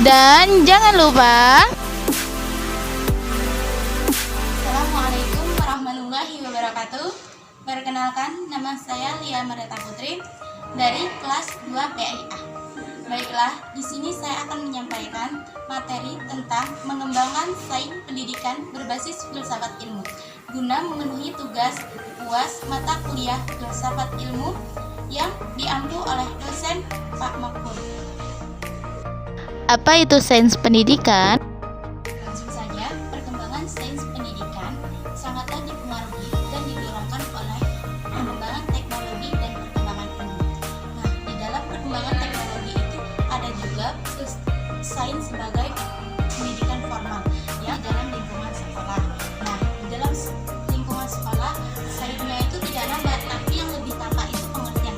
Dan jangan lupa Assalamualaikum warahmatullahi wabarakatuh. Perkenalkan, nama saya Lia Mareta Putri dari kelas 2 PIA. Baiklah, di sini saya akan menyampaikan materi tentang mengembangkan sains pendidikan berbasis filsafat ilmu guna memenuhi tugas UAS mata kuliah filsafat ilmu yang diampu oleh dosen Pak Makmur. apa itu sains pendidikan? Langsung saja, perkembangan sains pendidikan sangatlah dipengaruhi dan didorongkan oleh pengembangan teknologi dan perkembangan ilmu. Nah, di dalam perkembangan teknologi itu ada juga sains sebagai pendidikan formal ya dalam lingkungan sekolah. Nah, di dalam lingkungan sekolah, sainsnya itu tidak nambah, tapi yang lebih tampak itu pengertian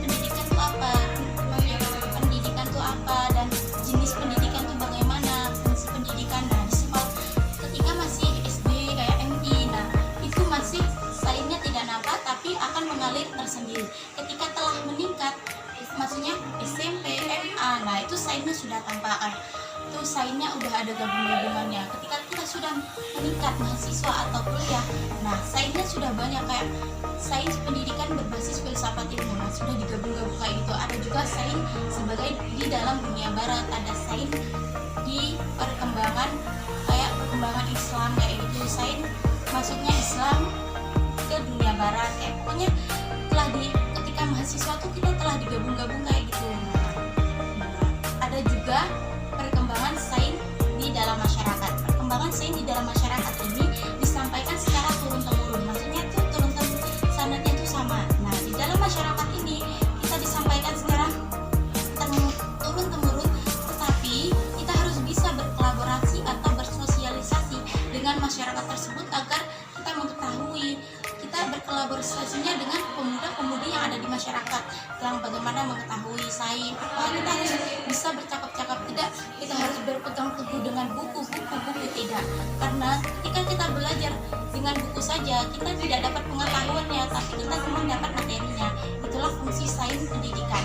pendidikan itu apa, pendidikan itu apa, dan jenis pendidikan itu bagaimana, fungsi pendidikan. Nah, di sekolah ketika masih SD kayak MI, nah itu masih sainsnya tidak nampak tapi akan mengalir tersendiri. Ketika telah meningkat, maksudnya SMP, MA, nah itu sainsnya sudah tampak, itu sainsnya udah ada gabung-gabungannya. Ketika kita sudah meningkat mahasiswa atau kuliah, nah sainsnya sudah banyak, kayak sains pendidikan berbasis filsafat ilmu, nah sudah digabung-gabung kayak gitu. Ada juga sains sebagai di dalam dunia barat, ada sains di perkembangan kayak perkembangan Islam kayak gitu, sains masuknya Islam ke dunia barat, kayak pokoknya telah ketika mahasiswa tuh kita telah digabung-gabung kayak gitu. Nah, ada juga perkembangan sains di dalam masyarakat. Perkembangan sains di dalam masyarakat ini disampaikan secara turun-temurun, maksudnya tuh turun-temurun, sanadnya tuh sama. Nah, di dalam masyarakat ini kita disampaikan secara turun-temurun, tetapi kita harus bisa berkolaborasi atau bersosialisasi dengan masyarakat tersebut agar kita mengetahui, kita berkolaborasinya dengan pemuda-pemudi yang ada di masyarakat yang bagaimana mengetahui sains apa. Kita harus bisa bercakap-cakap, tidak kita harus berpegang teguh dengan buku tidak, karena ketika kita belajar dengan buku saja kita tidak dapat pengetahuannya, tapi kita cuma dapat materinya. Itulah fungsi sains pendidikan.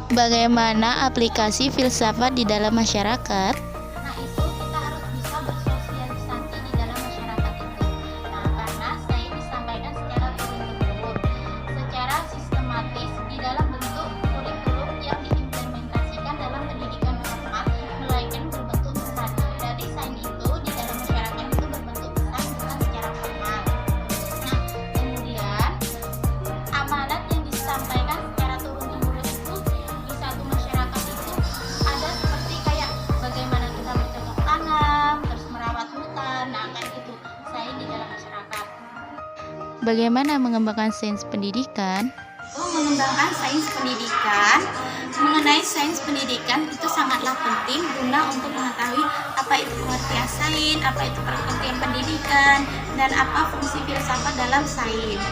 Bagaimana aplikasi filsafat di dalam masyarakat? Nah, itu kita harus bisa bersosialisasi di dalam masyarakat itu. Nah, karena sains disampaikan secara turun-temurun, secara sistematis di dalam bentuk kurikulum yang diimplementasikan dalam pendidikan formal, melainkan berbentuk pesan. Jadi sains itu di dalam masyarakat itu berbentuk pesan, bukan secara formal. Nah, kemudian amanat yang disampaikan secara turun-temurun itu di satu masyarakat itu ada seperti kayak bagaimana kita bercocok tanam, terus merawat hutan, nah kayak gitu, sains di dalam masyarakat. Bagaimana mengembangkan sains pendidikan? Mengembangkan sains pendidikan, mengenai sains pendidikan itu sangatlah penting guna untuk mengetahui apa itu pengertian sains, apa itu pengertian pendidikan, dan apa fungsi filsafat dalam sains.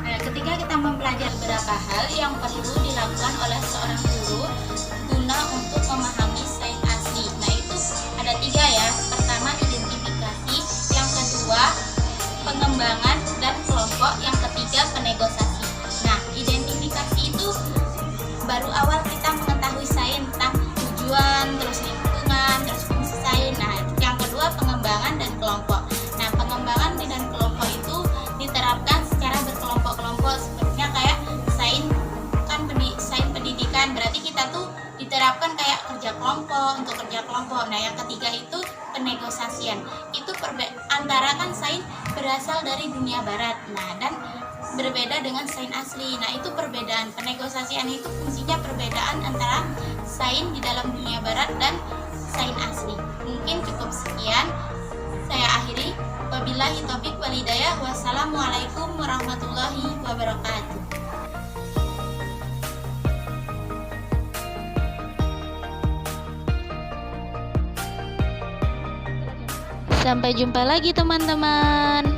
Nah, ketika kita mempelajari beberapa hal yang perlu dilakukan oleh seorang guru guna untuk memahami sains asli. Nah, itu ada 3 ya. Pertama, identifikasi, yang kedua, pengembangan dan kelompok, yang ketiga, penegosiasi. Nah, identifikasi itu baru awal kita mengetahui sains tentang tujuan, terus lingkungan, terus fungsi sains. Nah, yang kedua, pengembangan dan kelompok. Nah, pengembangan dan kelompok itu diterapkan secara berkelompok-kelompok, sepertinya kayak sains kan sains pendidikan, berarti kita tuh diterapkan kayak kerja kelompok, untuk kerja kelompok. Nah, yang ketiga itu penegosiasian. Itu antara kan sains berasal dari dunia barat, nah dan berbeda dengan sains asli. Nah, itu perbedaan. Penegosiasian itu fungsinya perbedaan antara sains di dalam dunia barat dan sains asli. Mungkin cukup sekian, saya akhiri. Wabillahi taufiq wal hidayah. Wassalamualaikum warahmatullahi wabarakatuh. Sampai jumpa lagi teman-teman.